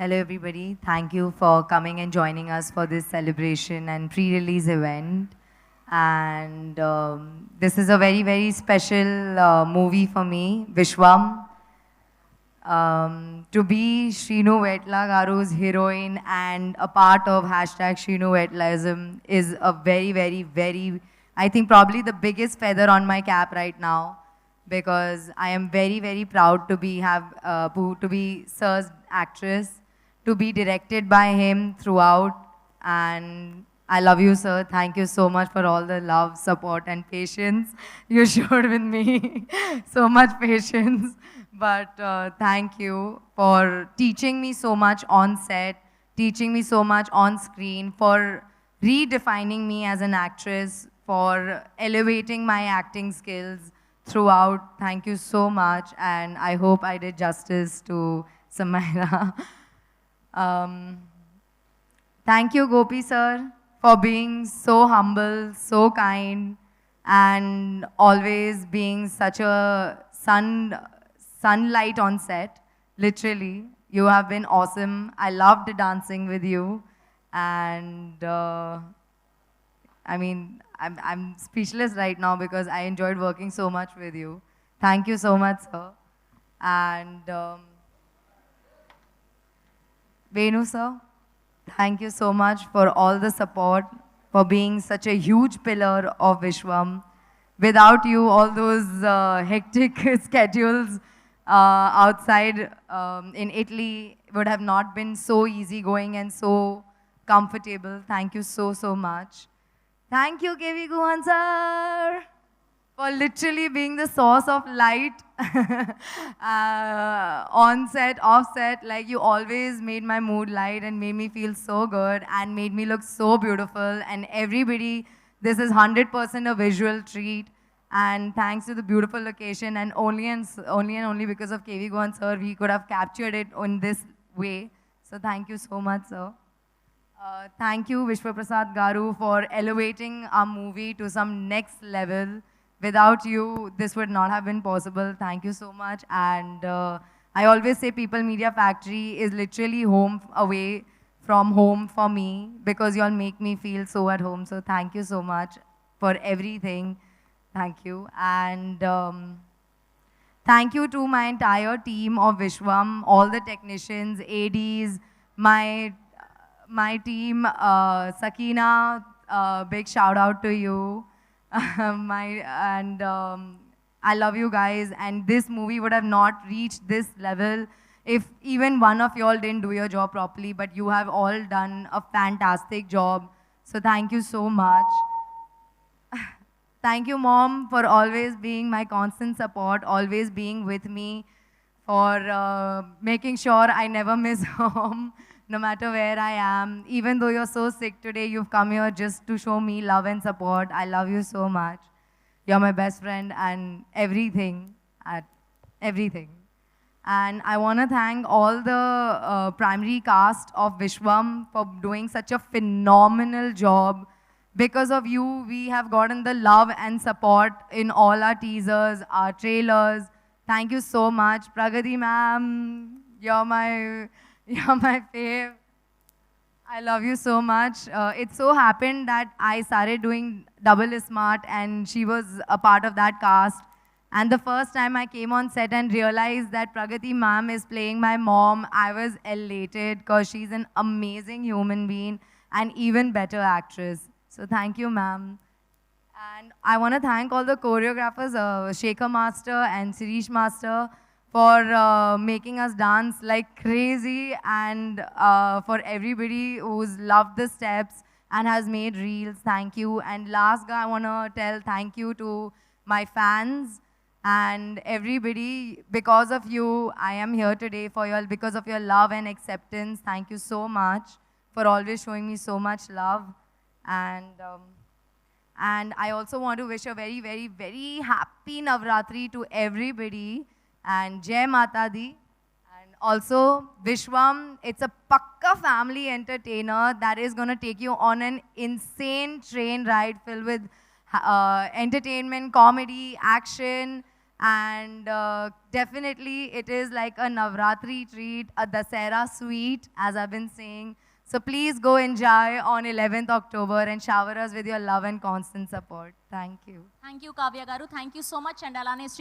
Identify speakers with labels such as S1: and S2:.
S1: Hello, everybody. Thank you for coming and joining us for this celebration and pre-release event. And this is a very, very special movie for me, Vishwam. To be Shrinu Vetla Garu's heroine and a part of hashtag Shrinu Vetlaism is a very, very, very, I think probably the biggest feather on my cap right now, because I am very, very proud to be Sir's actress, to be directed by him throughout. And I love you, sir. Thank you so much for all the love, support, and patience you showed with me. So much patience. But thank you for teaching me so much on set, teaching me so much on screen, for redefining me as an actress, for elevating my acting skills throughout. Thank you so much. And I hope I did justice to Samaira. Um, Thank you, Gopi sir, for being so humble, so kind, and always being such a sunlight on set. Literally, you have been awesome. I loved dancing with you, and I'm speechless right now because I enjoyed working so much with you. Thank you so much, sir. And Venu sir. Thank you so much for all the support, for being such a huge pillar of Vishwam. Without you, all those hectic schedules outside in Italy would have not been so easygoing and so comfortable. Thank you so, so much. Thank you, KV Guhan sir, for literally being the source of light on set, off set. Like, you always made my mood light and made me feel so good and made me look so beautiful. And everybody, this is 100% a visual treat. And thanks to the beautiful location, and only because of KV Gohan sir, we could have captured it in this way. So thank you so much, sir. Thank you, Vishwa Prasad Garu, for elevating our movie to some next level. Without you, this would not have been possible. Thank you so much. And I always say People Media Factory is literally home away from home for me, because you all make me feel so at home. So thank you so much for everything. Thank you. And thank you to my entire team of Vishwam, all the technicians, ADs, my team, Sakina, big shout out to you. I love you guys, and this movie would have not reached this level if even one of y'all didn't do your job properly, but you have all done a fantastic job. So thank you so much. Thank you, Mom, for always being my constant support, always being with me, for making sure I never miss home, no matter where I am. Even though you're so sick today, you've come here just to show me love and support. I love you so much. You're my best friend and everything, at everything. And I want to thank all the primary cast of Vishwam for doing such a phenomenal job. Because of you, we have gotten the love and support in all our teasers, our trailers. Thank you so much. Pragati ma'am, you're my fave. I love you so much. It so happened that I started doing Double is Smart, and she was a part of that cast. And the first time I came on set and realized that Pragati ma'am is playing my mom, I was elated, because she's an amazing human being and even better actress. So thank you, ma'am. And I want to thank all the choreographers, Shekhar Master and Sirish Master, for making us dance like crazy, and for everybody who's loved the steps and has made reels. Thank you. And last guy, I want to tell thank you to my fans and everybody. Because of you, I am here today, because of your love and acceptance. Thank you so much for always showing me so much love. And I also want to wish a very, very, very happy Navratri to everybody, and Jai Mata Di. And also, Vishwam, it's a pakka family entertainer that is going to take you on an insane train ride filled with entertainment, comedy, action, And definitely it is like a Navratri treat, a Dasera sweet, as I've been saying. So please go enjoy on 11th October and shower us with your love and constant support. Thank you.
S2: Thank you, Kavya Garu. Thank you so much. And Alane Sri